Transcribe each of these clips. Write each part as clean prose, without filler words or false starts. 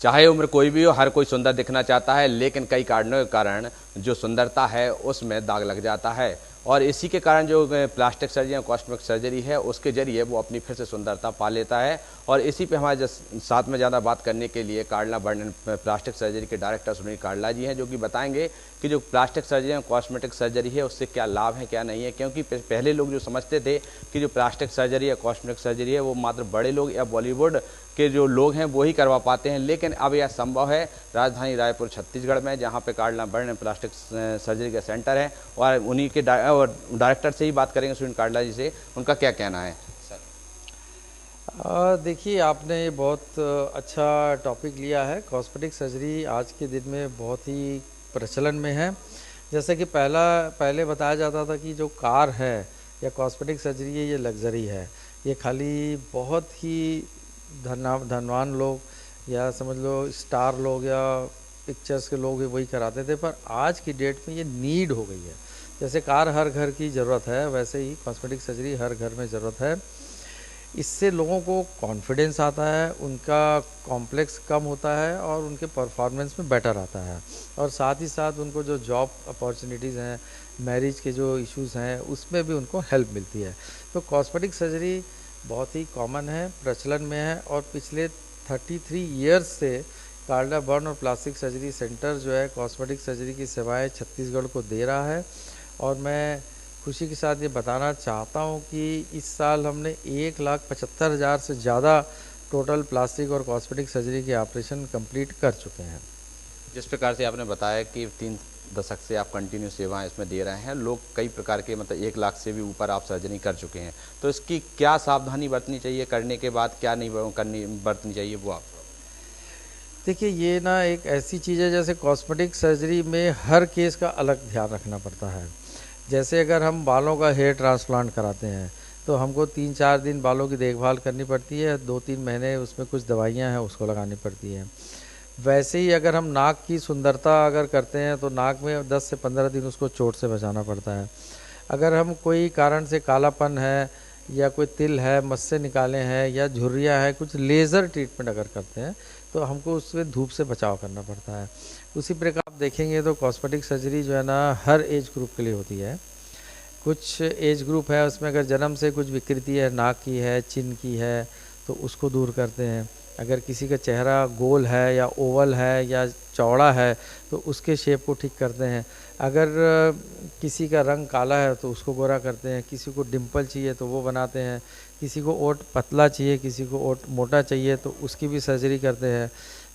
चाहे उम्र कोई भी हो, हर कोई सुंदर दिखना चाहता है, लेकिन कई कारणों के कारण जो सुंदरता है उसमें दाग लग जाता है। और इसी के कारण जो प्लास्टिक सर्जरी या कॉस्मेटिक सर्जरी है उसके जरिए वो अपनी फिर से सुंदरता पा लेता है। और इसी पे हमारे साथ में ज़्यादा बात करने के लिए कार्ला बर्न प्लास्टिक सर्जरी के डायरेक्टर सुनील कार्ला जी हैं, जो कि बताएंगे कि जो प्लास्टिक सर्जरी या कॉस्मेटिक सर्जरी है उससे क्या लाभ है क्या नहीं है। क्योंकि पहले लोग जो समझते थे कि जो प्लास्टिक सर्जरी या कॉस्मेटिक सर्जरी है वो मात्र बड़े लोग या बॉलीवुड के जो लोग हैं वो ही करवा पाते हैं, लेकिन अब यह संभव है राजधानी रायपुर छत्तीसगढ़ में, जहां पे कार्ला बर्न प्लास्टिक सर्जरी का सेंटर है। और उन्हीं के डायरेक्टर से ही बात करेंगे, सुनील कार्ला जी से, उनका क्या कहना है। देखिए, आपने ये बहुत अच्छा टॉपिक लिया है। कॉस्मेटिक सर्जरी आज के दिन में बहुत ही प्रचलन में है। जैसे कि पहले बताया जाता था कि जो कार है या कॉस्मेटिक सर्जरी है ये लग्जरी है, ये खाली बहुत ही धनवान लोग या समझ लो स्टार लोग या पिक्चर्स के लोग ही वही कराते थे। पर आज की डेट में ये नीड हो गई है। जैसे कार हर घर की ज़रूरत है, वैसे ही कॉस्मेटिक सर्जरी हर घर में ज़रूरत है। इससे लोगों को कॉन्फिडेंस आता है, उनका कॉम्प्लेक्स कम होता है और उनके परफॉर्मेंस में बेटर आता है। और साथ ही साथ उनको जो जॉब अपॉर्चुनिटीज़ हैं, मैरिज के जो इश्यूज़ हैं, उसमें भी उनको हेल्प मिलती है। तो कॉस्मेटिक सर्जरी बहुत ही कॉमन है, प्रचलन में है। और पिछले 33 ईयर्स से कार्ला बर्न और प्लास्टिक सर्जरी सेंटर जो है कॉस्मेटिक सर्जरी की सेवाएं छत्तीसगढ़ को दे रहा है। और मैं खुशी के साथ ये बताना चाहता हूँ कि इस साल हमने 1,75,000 से ज़्यादा टोटल प्लास्टिक और कॉस्मेटिक सर्जरी के ऑपरेशन कंप्लीट कर चुके हैं। जिस प्रकार से आपने बताया कि 3 दशक से आप कंटिन्यू सेवाएं इसमें दे रहे हैं, लोग कई प्रकार के मतलब 1 लाख से भी ऊपर आप सर्जरी कर चुके हैं, तो इसकी क्या सावधानी बरतनी चाहिए, करने के बाद क्या नहीं करनी बरतनी चाहिए वो आप। देखिए, ये ना एक ऐसी चीज़ है, जैसे कॉस्मेटिक सर्जरी में हर केस का अलग ध्यान रखना पड़ता है। जैसे अगर हम बालों का हेयर ट्रांसप्लांट कराते हैं तो हमको 3-4 दिन बालों की देखभाल करनी पड़ती है, 2-3 महीने उसमें कुछ दवाइयाँ हैं उसको लगानी पड़ती हैं। वैसे ही अगर हम नाक की सुंदरता अगर करते हैं तो नाक में 10 से 15 दिन उसको चोट से बचाना पड़ता है। अगर हम कोई कारण से कालापन है या कोई तिल है मस से निकाले हैं या झुर्रियाँ है, कुछ लेज़र ट्रीटमेंट अगर करते हैं तो हमको उसमें धूप से बचाव करना पड़ता है। उसी प्रकार आप देखेंगे तो कॉस्मेटिक सर्जरी जो है ना हर एज ग्रुप के लिए होती है। कुछ एज ग्रुप है उसमें अगर जन्म से कुछ विकृति है, नाक की है, चिन की है, तो उसको दूर करते हैं। अगर किसी का चेहरा गोल है या ओवल है या चौड़ा है तो उसके शेप को ठीक करते हैं। अगर किसी का रंग काला है तो उसको गोरा करते हैं। किसी को डिम्पल चाहिए तो वो बनाते हैं। किसी को ओंठ पतला चाहिए, किसी को ओंठ मोटा चाहिए तो उसकी भी सर्जरी करते हैं।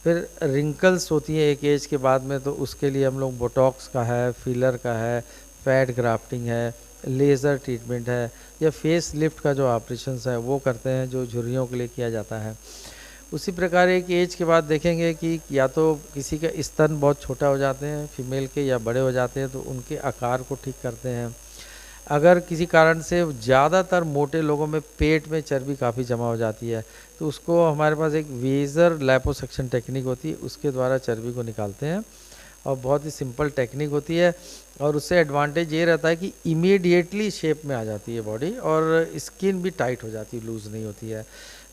फिर रिंकल्स होती हैं एक एज के बाद में, तो उसके लिए हम लोग बोटॉक्स का है, फिलर का है, फैट ग्राफ्टिंग है, लेज़र ट्रीटमेंट है या फेस लिफ्ट का जो ऑपरेशंस है वो करते हैं, जो झुर्रियों के लिए किया जाता है। उसी प्रकार एक एज के बाद देखेंगे कि या तो किसी का स्तन बहुत छोटा हो जाते हैं फीमेल के या बड़े हो जाते हैं तो उनके आकार को ठीक करते हैं। अगर किसी कारण से ज़्यादातर मोटे लोगों में पेट में चर्बी काफ़ी जमा हो जाती है तो उसको हमारे पास एक वेज़र लैपोसक्शन टेक्निक होती है, उसके द्वारा चर्बी को निकालते हैं। और बहुत ही सिंपल टेक्निक होती है और उससे एडवांटेज ये रहता है कि इमीडिएटली शेप में आ जाती है बॉडी और स्किन भी टाइट हो जाती है, लूज़ नहीं होती है।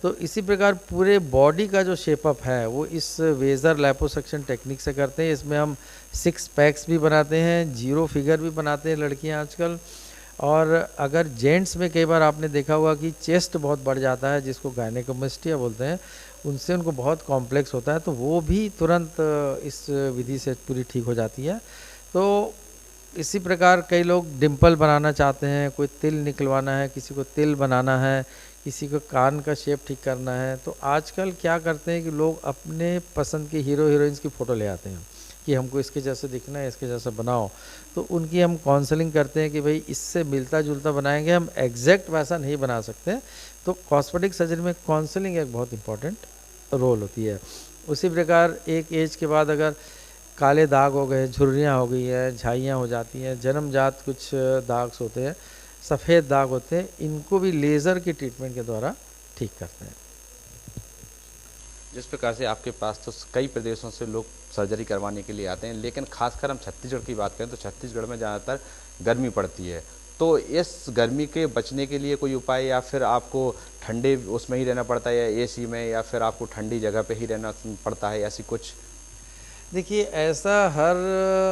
तो इसी प्रकार पूरे बॉडी का जो शेपअप है वो इस वेज़र लैपोसक्शन टेक्निक से करते हैं। इसमें हम 6 पैक्स भी बनाते हैं, 0 फिगर भी बनाते हैं लड़कियां आजकल। और अगर जेंट्स में कई बार आपने देखा होगा कि चेस्ट बहुत बढ़ जाता है, जिसको गायनेकोमेस्टिया बोलते हैं, उनसे उनको बहुत कॉम्प्लेक्स होता है, तो वो भी तुरंत इस विधि से पूरी ठीक हो जाती है। तो इसी प्रकार कई लोग डिम्पल बनाना चाहते हैं, कोई तिल निकलवाना है, किसी को तिल बनाना है, किसी को कान का शेप ठीक करना है। तो आजकल क्या करते हैं कि लोग अपने पसंद के हीरो हीरोइंस की फ़ोटो ले आते हैं कि हमको इसके जैसे दिखना है, इसके जैसा बनाओ। तो उनकी हम काउंसलिंग करते हैं कि भाई इससे मिलता जुलता बनाएंगे, हम एग्जैक्ट वैसा नहीं बना सकते। तो कॉस्मेटिक सर्जरी में काउंसलिंग एक बहुत इंपॉर्टेंट रोल होती है। उसी प्रकार एक एज के बाद अगर काले दाग हो गए, झुर्रियाँ हो गई है, झाइयाँ हो जाती हैं, जन्मजात कुछ दाग होते हैं, सफ़ेद दाग होते हैं, इनको भी लेज़र के ट्रीटमेंट के द्वारा ठीक करते हैं। जिस प्रकार से आपके पास तो कई प्रदेशों से लोग सर्जरी करवाने के लिए आते हैं, लेकिन खासकर हम छत्तीसगढ़ की बात करें तो छत्तीसगढ़ में ज़्यादातर गर्मी पड़ती है, तो इस गर्मी के बचने के लिए कोई उपाय, या फिर आपको ठंडे उसमें ही रहना पड़ता है, या एसी में, या फिर आपको ठंडी जगह पे ही रहना पड़ता है, ऐसी कुछ? देखिए, ऐसा हर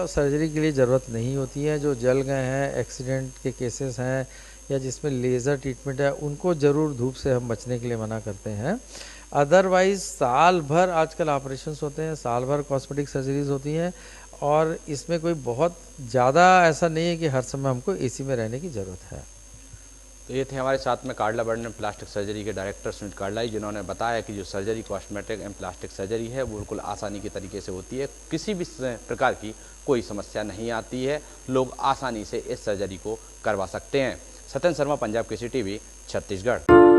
सर्जरी के लिए ज़रूरत नहीं होती है। जो जल गए हैं, एक्सीडेंट के केसेस हैं, या जिसमें लेज़र ट्रीटमेंट है, उनको ज़रूर धूप से हम बचने के लिए मना करते हैं। अदरवाइज़ साल भर आजकल ऑपरेशंस होते हैं, साल भर कॉस्मेटिक सर्जरीज़ होती हैं, और इसमें कोई बहुत ज़्यादा ऐसा नहीं है कि हर समय हमको एसी में रहने की ज़रूरत है। तो ये थे हमारे साथ में कार्डला बर्न प्लास्टिक सर्जरी के डायरेक्टर सुनील कार्डलाई, जिन्होंने बताया कि जो surgery cosmetic and plastic surgery है वो बिल्कुल आसानी के तरीके से होती है, किसी भी प्रकार की कोई समस्या नहीं आती है, लोग आसानी से इस सर्जरी को करवा सकते हैं। सत्यन शर्मा, पंजाब केसरी टीवी, छत्तीसगढ़।